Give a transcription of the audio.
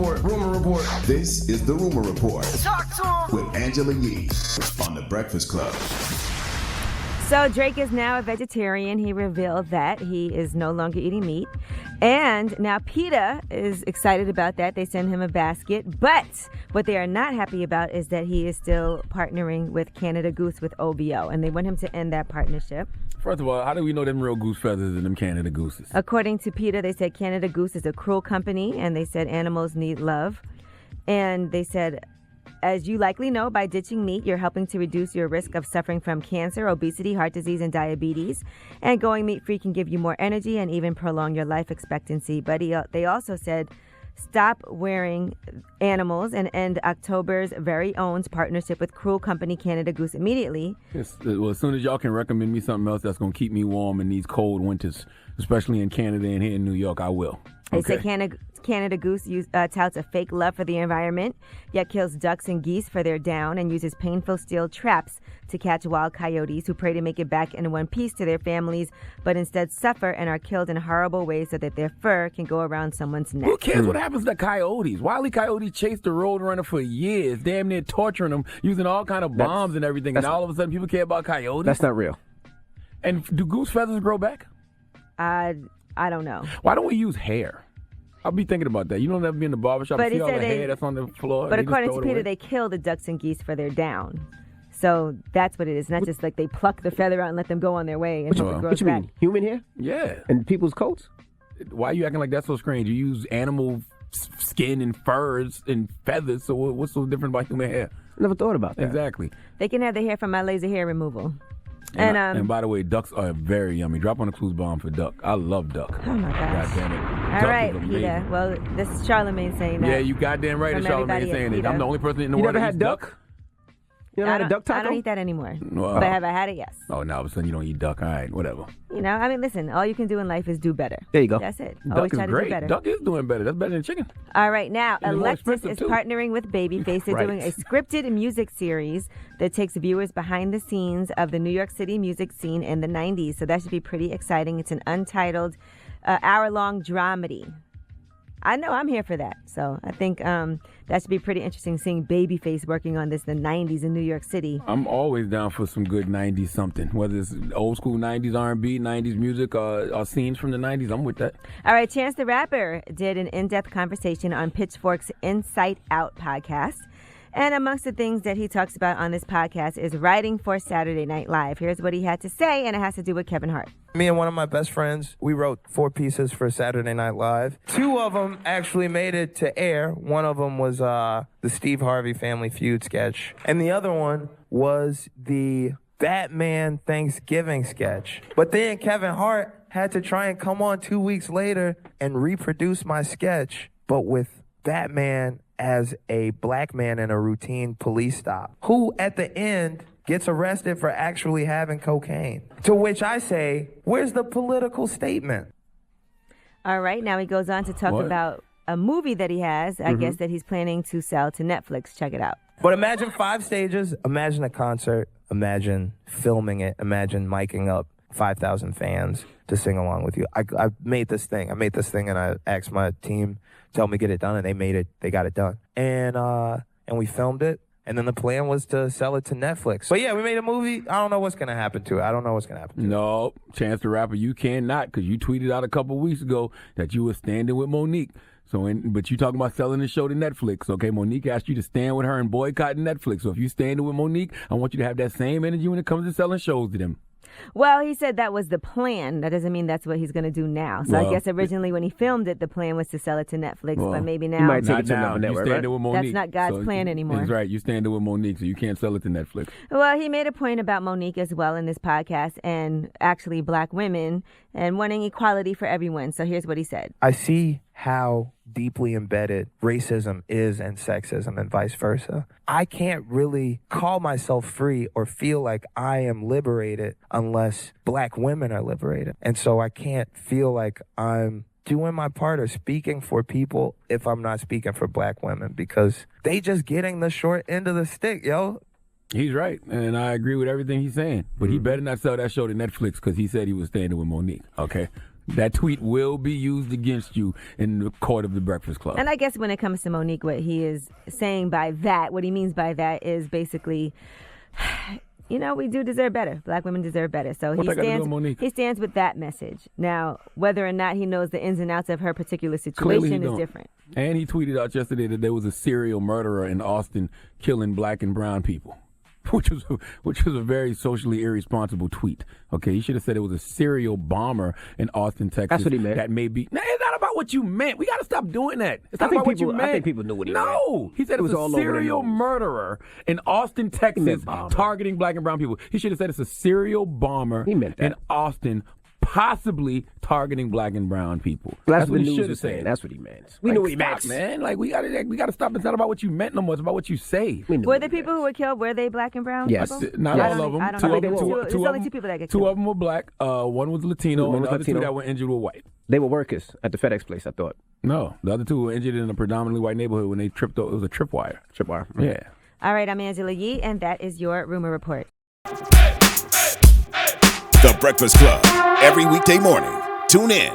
report. Rumor report. This is the Rumor Report. Talk to him. With Angela Yee on The Breakfast Club. So Drake is now a vegetarian. He revealed that he is no longer eating meat. And now PETA is excited about that. They send him a basket. But what they are not happy about is that he is still partnering with Canada Goose with OVO. And they want him to end that partnership. First of all, how do we know them real goose feathers and them Canada gooses? According to PETA, they said Canada Goose is a cruel company. And they said animals need love. And they said, as you likely know, by ditching meat, you're helping to reduce your risk of suffering from cancer, obesity, heart disease, and diabetes. And going meat-free can give you more energy and even prolong your life expectancy. But they also said, stop wearing animals and end October's very own partnership with cruel company Canada Goose immediately. Yes, well, as soon as y'all can recommend me something else that's going to keep me warm in these cold winters, especially in Canada and here in New York, I will. They Okay. say Canada Goose touts a fake love for the environment, yet kills ducks and geese for their down and uses painful steel traps to catch wild coyotes who pray to make it back in one piece to their families, but instead suffer and are killed in horrible ways so that their fur can go around someone's neck. Who cares what happens to coyotes? Wile E. Coyote chased the road runner for years, damn near torturing them, using all kind of bombs and everything, and all of a sudden people care about coyotes? That's not real. And do goose feathers grow back? I don't know. Why don't we use hair? I'll be thinking about that. You don't ever be in the barbershop and see all the hair that's on the floor. But according to PETA, they kill the ducks and geese for their down. So that's what it is. Not just like they pluck the feather out and let them go on their way. And What you mean? Human hair? Yeah. And people's coats? Why are you acting like that's so strange? You use animal skin and furs and feathers, so what's so different about human hair? Never thought about that. Exactly. They can have the hair from my laser hair removal. And by the way, ducks are very yummy. Drop on a clues bomb for duck. I love duck. Oh my gosh. God damn it. All Duck right, is amazing. PETA. Well, this is Charlamagne saying that. Yeah, you goddamn right. It's Charlamagne saying it. I'm the only person in the You world never that had eats duck? You never had a duck taco? I don't eat that anymore. Well, but have I had it? Yes. Oh, now all of a sudden you don't eat duck. All right, whatever. You know, I mean, listen, all you can do in life is do better. There you go. That's it. Duck Always is try to great. do better. Duck is doing better. That's better than chicken. All right, now, And more Alexis expensive, is too. partnering with Babyface. They're Right. doing a scripted music series that takes viewers behind the scenes of the New York City music scene in the 90s. So that should be pretty exciting. It's an untitled, hour-long dramedy. I know I'm here for that. So I think that should be pretty interesting, seeing Babyface working on this in the 90s in New York City. I'm always down for some good 90s something, whether it's old school 90s R&B, 90s music, or scenes from the 90s. I'm with that. All right, Chance the Rapper did an in-depth conversation on Pitchfork's Inside Out podcast. And amongst the things that he talks about on this podcast is writing for Saturday Night Live. Here's what he had to say, and it has to do with Kevin Hart. Me and one of my best friends, we wrote 4 pieces for Saturday Night Live. 2 of them actually made it to air. One of them was the Steve Harvey Family Feud sketch. And the other one was the Batman Thanksgiving sketch. But then Kevin Hart had to try and come on 2 weeks later and reproduce my sketch, but with Batman as a black man in a routine police stop, who at the end gets arrested for actually having cocaine. To which I say, where's the political statement? All right, now he goes on to talk about a movie that he has, I guess, that he's planning to sell to Netflix. Check it out. But imagine 5 stages, imagine a concert, imagine filming it, imagine miking up 5,000 fans to sing along with you. I made this thing and I asked my team, tell me get it done, and they made it, they got it done. And we filmed it, and then the plan was to sell it to Netflix. But yeah, we made a movie. I don't know what's going to happen to it. No, Chance the Rapper, you cannot, because you tweeted out a couple weeks ago that you were standing with Monique. But you talking about selling the show to Netflix, okay? Monique asked you to stand with her and boycott Netflix. So if you standing with Monique, I want you to have that same energy when it comes to selling shows to them. Well, he said that was the plan. That doesn't mean that's what he's going to do now. So I guess originally when he filmed it, the plan was to sell it to Netflix. But maybe now might take it to another network, you standing with Monique. That's not God's plan anymore. That's right. You standing with Monique, so you can't sell it to Netflix. Well, he made a point about Monique as well in this podcast, and actually black women and wanting equality for everyone. So here's what he said. I see how deeply embedded racism is and sexism and vice versa. I can't really call myself free or feel like I am liberated unless black women are liberated. And so I can't feel like I'm doing my part or speaking for people if I'm not speaking for black women, because they just getting the short end of the stick, yo. He's right, and I agree with everything he's saying. But he better not sell that show to Netflix because he said he was standing with Monique, okay? that tweet will be used against you in the court of the Breakfast Club. And I guess when it comes to Monique, what he is saying by that, what he means by that is basically, you know, we do deserve better. Black women deserve better. So he stands with that message. Now, whether or not he knows the ins and outs of her particular situation is different. And he tweeted out yesterday that there was a serial murderer in Austin killing black and brown people. Which was a very socially irresponsible tweet. Okay, he should have said it was a serial bomber in Austin, Texas. That's what he meant. That may be. Nah, it's not about what you meant. We got to stop doing that. It's not about what you meant. I think people knew what he meant. No, he said it was a serial murderer in Austin, Texas, targeting black and brown people. He should have said it's a serial bomber in Austin, possibly targeting black and brown people. That's what he should have said. That's what he meant. We like, knew what he meant, man. Like we got to stop. It's not about what you meant no more. It's about what you say. Were the people who were killed, were they black and brown? Yes, people? Not all of them. I don't know. There's only two people that get killed. Two of them were black. One was Latino, and the other two that were injured were white. They were workers at the FedEx place, I thought. No, the other two were injured in a predominantly white neighborhood when they tripped. It was a tripwire. Tripwire. Yeah. All right, I'm Angela Yee, and that is your Rumor Report. The Breakfast Club. Every weekday morning. Tune in